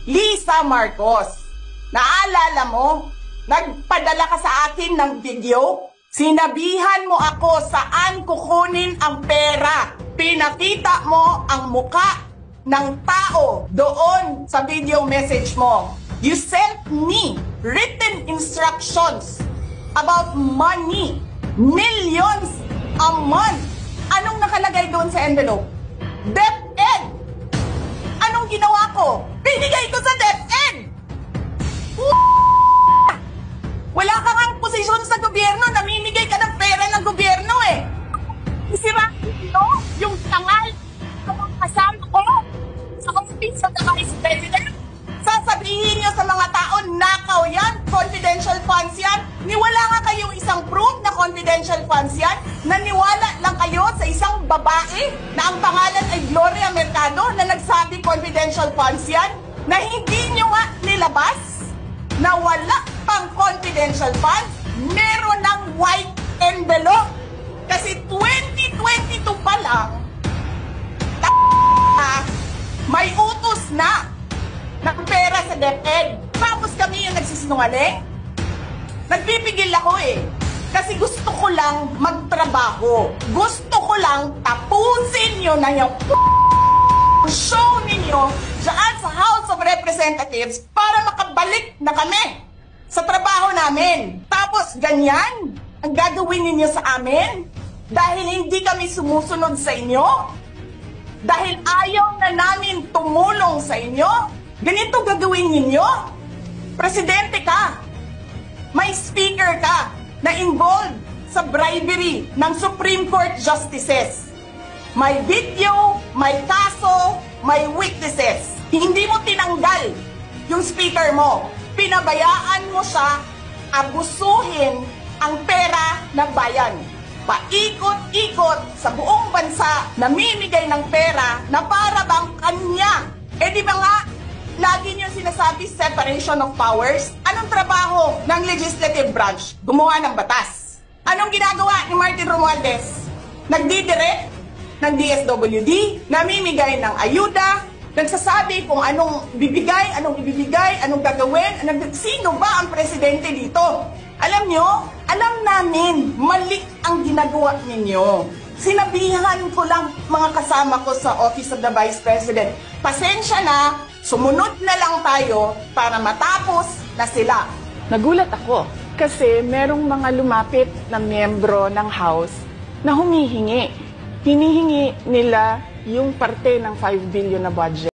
Lisa Marcos, naalala mo? Nagpadala ka sa akin ng video? Sinabihan mo ako saan kukunin ang pera. Pinakita mo ang muka ng tao doon sa video message mo. You sent me written instructions about money, millions a month. Anong nakalagay doon sa envelope? DepEd. Anong ginawa ko? Binigay ko sa DepEd. Wala ka ngang posisyon sa gobyerno, namimigay ka ng pera ng gobyerno eh. Sira ito, yung tangal, kasama ko sa office of the Vice President. Sasabihin nyo sa mga tao, nakaw yan, confidential funds yan. Niwala nga kayo isang proof na confidential funds yan. Naniwala lang kayo sa isang babae na ang pangalan ay Gloria Mercado na nagsabi confidential funds yan, na hindi nyo nga nilabas, na wala pang confidential funds, meron ng white envelope. Kasi 2022 pa lang, may utos na ng pera sa DepEd. Tapos kami yung nagsisinungaling? Nagpipigil ako eh. Kasi gusto ko lang magtrabaho. Gusto ko lang tapusin nyo na yung show ninyo dyan sa House of Representatives para makabalik na kami sa trabaho namin. Tapos ganyan ang gagawin ninyo sa amin dahil hindi kami sumusunod sa inyo, dahil ayaw na namin tumulong sa inyo. Ganito gagawin ninyo? Presidente ka, may speaker ka na involved sa bribery ng Supreme Court justices. May video, may kaso, may witnesses. Hindi mo tinanggal yung speaker mo. Pinabayaan mo siya abusuhin ang pera ng bayan. Paikot-ikot sa buong bansa, namimigay ng pera na para bang kanya. Eh di ba nga, lagi niyo sinasabi separation of powers? Anong trabaho ng legislative branch? Gumawa ng batas. Anong ginagawa ni Martin Romualdez? Nagdidirect ng DSWD, namimigay ng ayuda, nagsasabi kung anong bibigay, anong ibibigay, anong gagawin, sino ba ang presidente dito? Alam nyo, alam namin, mali ang ginagawa ninyo. Sinabihan ko lang mga kasama ko sa Office of the Vice President, pasensya na, sumunod na lang tayo para matapos na sila. Nagulat ako kasi merong mga lumapit na miyembro ng House na humihingi. Hinihingi nila yung parte ng 5 billion na budget.